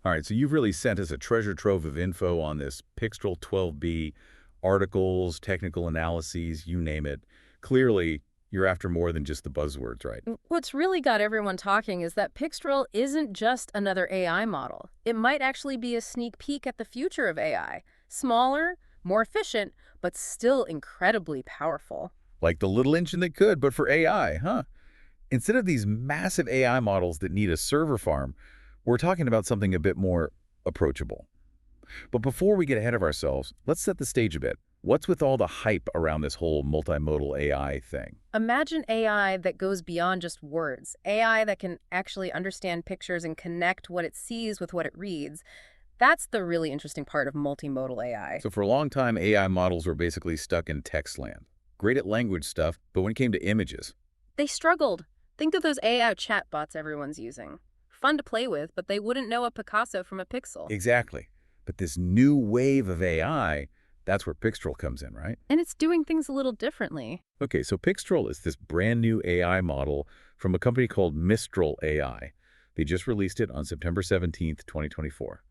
All right, so you've really sent us a treasure trove of info on this Pixtral-12B, articles, technical analyses, you name it. Clearly, you're after more than just the buzzwords, right? What's really got everyone talking is that Pixtral isn't just another AI model. It might actually be a sneak peek at the future of AI. Smaller, more efficient, but still incredibly powerful. Like the little engine that could, but for AI, huh? Instead of these massive AI models that need a server farm, we're talking about something a bit more approachable. But before we get ahead of ourselves, let's set the stage a bit. What's with all the hype around this whole multimodal AI thing? Imagine AI that goes beyond just words. AI that can actually understand pictures and connect what it sees with what it reads. That's the really interesting part of multimodal AI. So for a long time, AI models were basically stuck in text land. Great at language stuff, but when it came to images, They struggled. Think of those AI chatbots everyone's using. Fun to play with, but they wouldn't know a Picasso from a pixel. exactly. But this new wave of AI, that's where Pixtral comes in, right? And it's doing things a little differently. Okay, so Pixtral is this brand new AI model from a company called Mistral AI. They just released it on September 17th, 2024.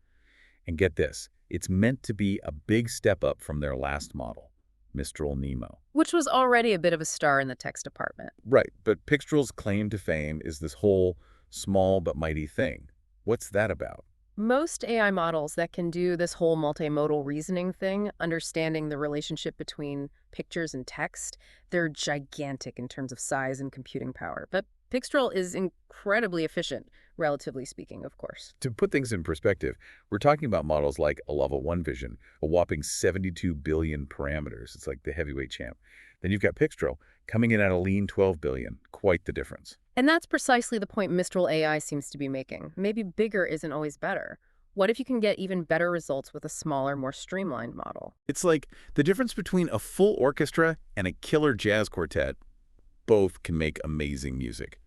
And get this, it's meant to be a big step up from their last model, Mistral Nemo. Which was already a bit of a star in the text department. Right, but Pixtral's claim to fame is this whole small but mighty thing. What's that about? Most AI models that can do this whole multimodal reasoning thing, understanding the relationship between pictures and text, they're gigantic in terms of size and computing power. But Pixtral is incredibly efficient, relatively speaking, of course. To put things in perspective, we're talking about models like a Level 1 Vision, a whopping 72 billion parameters. It's like the heavyweight champ. Then you've got Pixtral coming in at a lean 12 billion. Quite the difference. And that's precisely the point Mistral AI seems to be making. Maybe bigger isn't always better. What if you can get even better results with a smaller, more streamlined model? It's like the difference between a full orchestra and a killer jazz quartet. Both can make amazing music.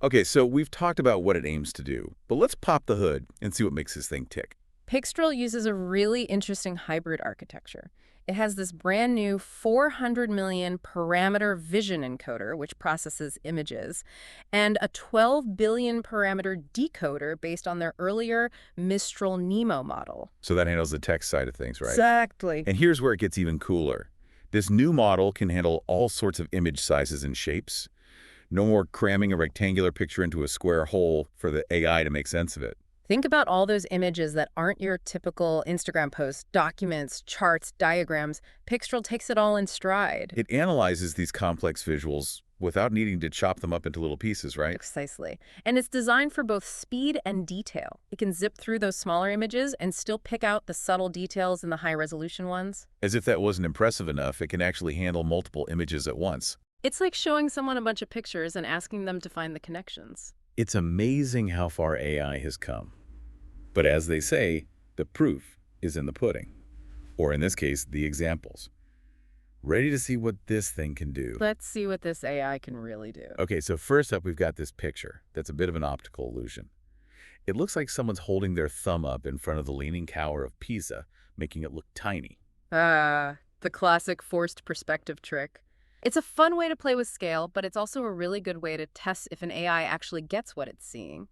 Okay, so we've talked about what it aims to do, but let's pop the hood and see what makes this thing tick. Pixtral uses a really interesting hybrid architecture. It has this brand new 400 million parameter vision encoder, which processes images, and a 12 billion parameter decoder based on their earlier Mistral Nemo model. So that handles the text side of things, right? Exactly. And here's where it gets even cooler. This new model can handle all sorts of image sizes and shapes. No more cramming a rectangular picture into a square hole for the AI to make sense of it. Think about all those images that aren't your typical Instagram post, documents, charts, diagrams. Pixtral takes it all in stride. It analyzes these complex visuals without needing to chop them up into little pieces, right? Precisely. And it's designed for both speed and detail. It can zip through those smaller images and still pick out the subtle details in the high-resolution ones. As if that wasn't impressive enough, it can actually handle multiple images at once. It's like showing someone a bunch of pictures and asking them to find the connections. It's amazing how far AI has come. But as they say, the proof is in the pudding. Or in this case, the examples. Ready to see what this thing can do? Let's see what this AI can really do. Okay, so first up, we've got this picture that's a bit of an optical illusion. It looks like someone's holding their thumb up in front of the Leaning Tower of Pisa, making it look tiny. The classic forced perspective trick. It's a fun way to play with scale, but it's also a really good way to test if an AI actually gets what it's seeing.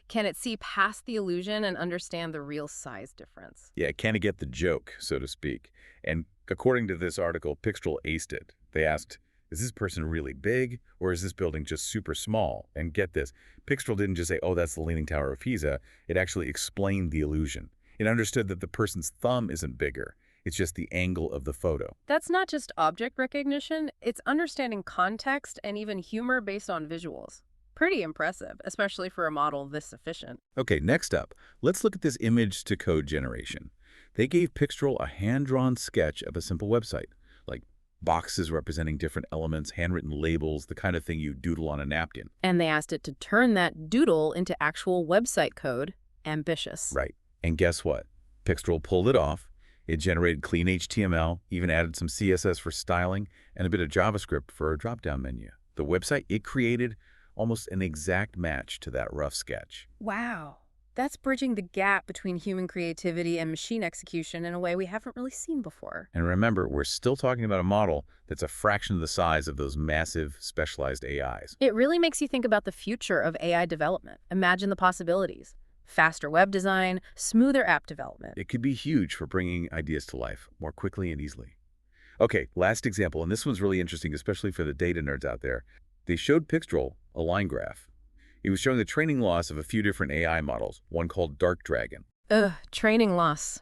Can it see past the illusion and understand the real size difference? Yeah, can it get the joke, so to speak? And according to this article, Pixtral aced it. They asked, is this person really big, or is this building just super small? And get this, Pixtral didn't just say, oh, that's the Leaning Tower of Pisa. It actually explained the illusion. It understood that the person's thumb isn't bigger. It's just the angle of the photo. That's not just object recognition, it's understanding context and even humor based on visuals. Pretty impressive, especially for a model this efficient. Okay, next up, let's look at this image-to-code generation. They gave Pixtral a hand-drawn sketch of a simple website, like boxes representing different elements, handwritten labels, the kind of thing you doodle on a napkin. And they asked it to turn that doodle into actual website code. Ambitious. Right. And guess what? Pixtral pulled it off. It generated clean HTML, even added some CSS for styling, and a bit of JavaScript for a drop-down menu. The website it created almost an exact match to that rough sketch. Wow. That's bridging the gap between human creativity and machine execution in a way we haven't really seen before. And remember, we're still talking about a model that's a fraction of the size of those massive specialized AIs. It really makes you think about the future of AI development. Imagine the possibilities. faster web design, smoother app development. It could be huge for bringing ideas to life more quickly and easily. Okay, last example, and this one's really interesting, especially for the data nerds out there. They showed Pixtral a line graph. It was showing the training loss of a few different AI models, one called Dark Dragon. Ugh, training loss.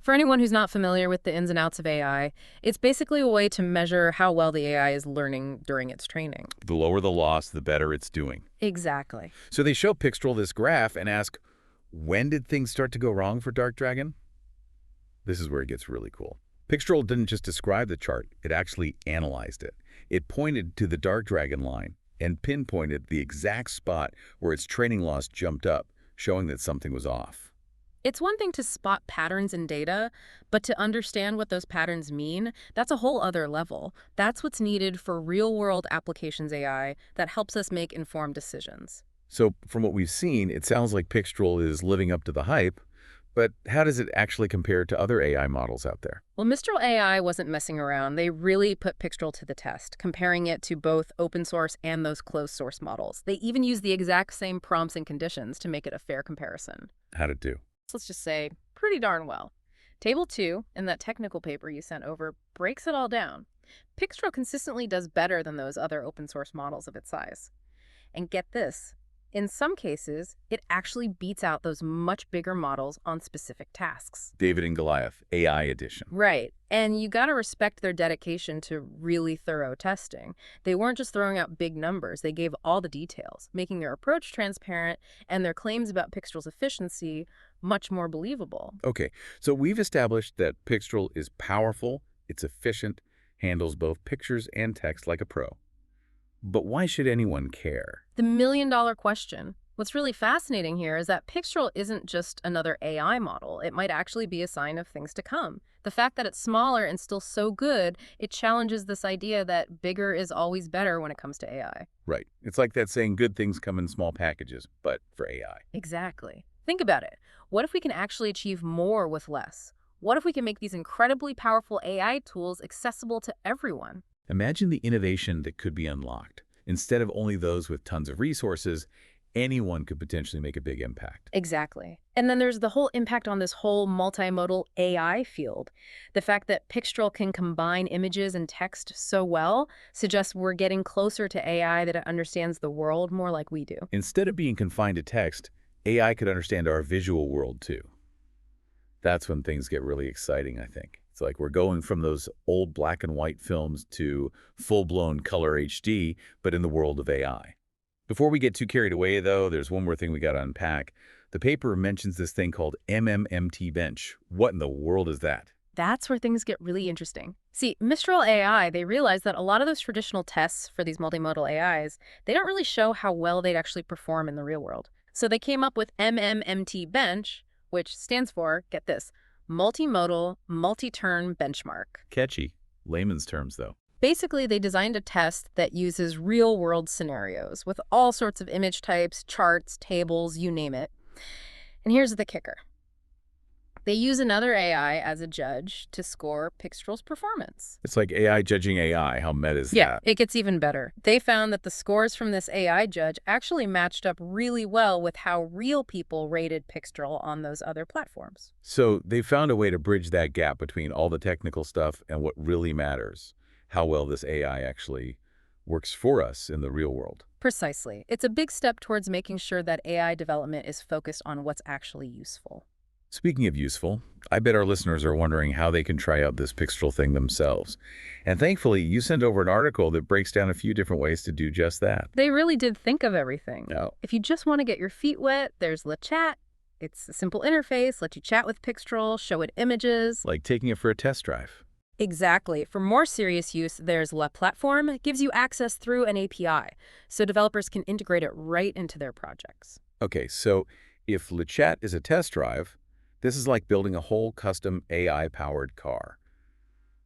For anyone who's not familiar with the ins and outs of AI, it's basically a way to measure how well the AI is learning during its training. The lower the loss, the better it's doing. Exactly. So they show Pixtral this graph and ask, when did things start to go wrong for Dark Dragon? This is where it gets really cool. Pixtral didn't just describe the chart, it actually analyzed it. It pointed to the Dark Dragon line and pinpointed the exact spot where its training loss jumped up, showing that something was off. It's one thing to spot patterns in data, but to understand what those patterns mean, that's a whole other level. That's what's needed for real-world applications AI that helps us make informed decisions. So from what we've seen, it sounds like Pixtral is living up to the hype, but how does it actually compare to other AI models out there? Well, Mistral AI wasn't messing around. They really put Pixtral to the test, comparing it to both open source and those closed source models. They even used the exact same prompts and conditions to make it a fair comparison. How'd it do? So let's just say pretty darn well. Table 2 in that technical paper you sent over breaks it all down. Pixtral consistently does better than those other open source models of its size. And get this, in some cases, it actually beats out those much bigger models on specific tasks. David and Goliath, AI edition. Right. And you got to respect their dedication to really thorough testing. They weren't just throwing out big numbers. They gave all the details, making their approach transparent and their claims about Pixtral's efficiency much more believable. Okay, so we've established that Pixtral is powerful, it's efficient, handles both pictures and text like a pro. But why should anyone care? The million-dollar question. What's really fascinating here is that Pixtral isn't just another AI model. It might actually be a sign of things to come. The fact that it's smaller and still so good, it challenges this idea that bigger is always better when it comes to AI. Right. It's like that saying, good things come in small packages, but for AI. Exactly. Think about it. What if we can actually achieve more with less? What if we can make these incredibly powerful AI tools accessible to everyone? Imagine the innovation that could be unlocked. Instead of only those with tons of resources, anyone could potentially make a big impact. Exactly. And then there's the whole impact on this whole multimodal AI field. The fact that Pixtral can combine images and text so well suggests we're getting closer to AI that understands the world more like we do. Instead of being confined to text, AI could understand our visual world too. That's when things get really exciting, I think. It's like we're going from those old black and white films to full-blown color HD, but in the world of AI. Before we get too carried away, though, there's one more thing we got to unpack. The paper mentions this thing called MMMT bench. What in the world is that? That's where things get really interesting. See, Mistral AI, they realized that a lot of those traditional tests for these multimodal AIs, they don't really show how well they'd actually perform in the real world. So they came up with MMMT bench, which stands for, get this, Multimodal Multi-Turn Benchmark. Catchy. Layman's terms, though. Basically, they designed a test that uses real-world scenarios with all sorts of image types, charts, tables, you name it. And here's the kicker. They use another AI as a judge to score Pixtral's performance. It's like AI judging AI. How meta is Yeah, that? it gets even better. They found that the scores from this AI judge actually matched up really well with how real people rated Pixtral on those other platforms. So they found a way to bridge that gap between all the technical stuff and what really matters, how well this AI actually works for us in the real world. Precisely. It's a big step towards making sure that AI development is focused on what's actually useful. Speaking of useful, I bet our listeners are wondering how they can try out this Pixtral thing themselves. And thankfully, you sent over an article that breaks down a few different ways to do just that. They really did think of everything. Now, If you just want to get your feet wet, there's LeChat. It's a simple interface, lets you chat with Pixtral, show it images. like taking it for a test drive. Exactly. For more serious use, there's Le Platform. It gives you access through an API, so developers can integrate it right into their projects. Okay, so if LeChat is a test drive, this is like building a whole custom AI-powered car.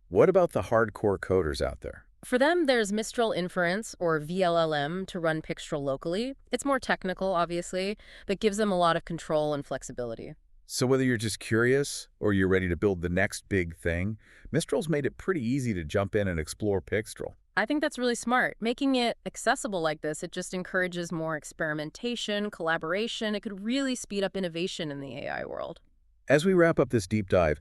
What about the hardcore coders out there? For them, there's Mistral Inference, or VLLM, to run Pixtral locally. It's more technical, obviously, but gives them a lot of control and flexibility. So whether you're just curious or you're ready to build the next big thing, Mistral's made it pretty easy to jump in and explore Pixtral. I think that's really smart. Making it accessible like this, it just encourages more experimentation, collaboration. It could really speed up innovation in the AI world. As we wrap up this deep dive,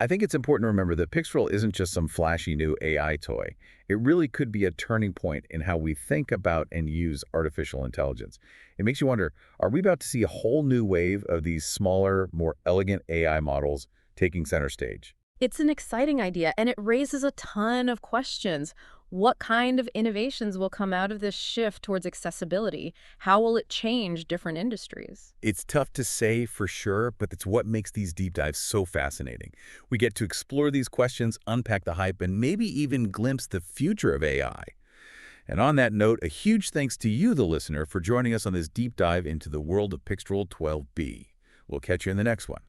I think it's important to remember that Pixtral isn't just some flashy new AI toy. It really could be a turning point in how we think about and use artificial intelligence. It makes you wonder, are we about to see a whole new wave of these smaller, more elegant AI models taking center stage? It's an exciting idea, and it raises a ton of questions. What kind of innovations will come out of this shift towards accessibility? How will it change different industries? It's tough to say for sure, but it's what makes these deep dives so fascinating. We get to explore these questions, unpack the hype, and maybe even glimpse the future of AI. And on that note, a huge thanks to you, the listener, for joining us on this deep dive into the world of Pixtral 12B. We'll catch you in the next one.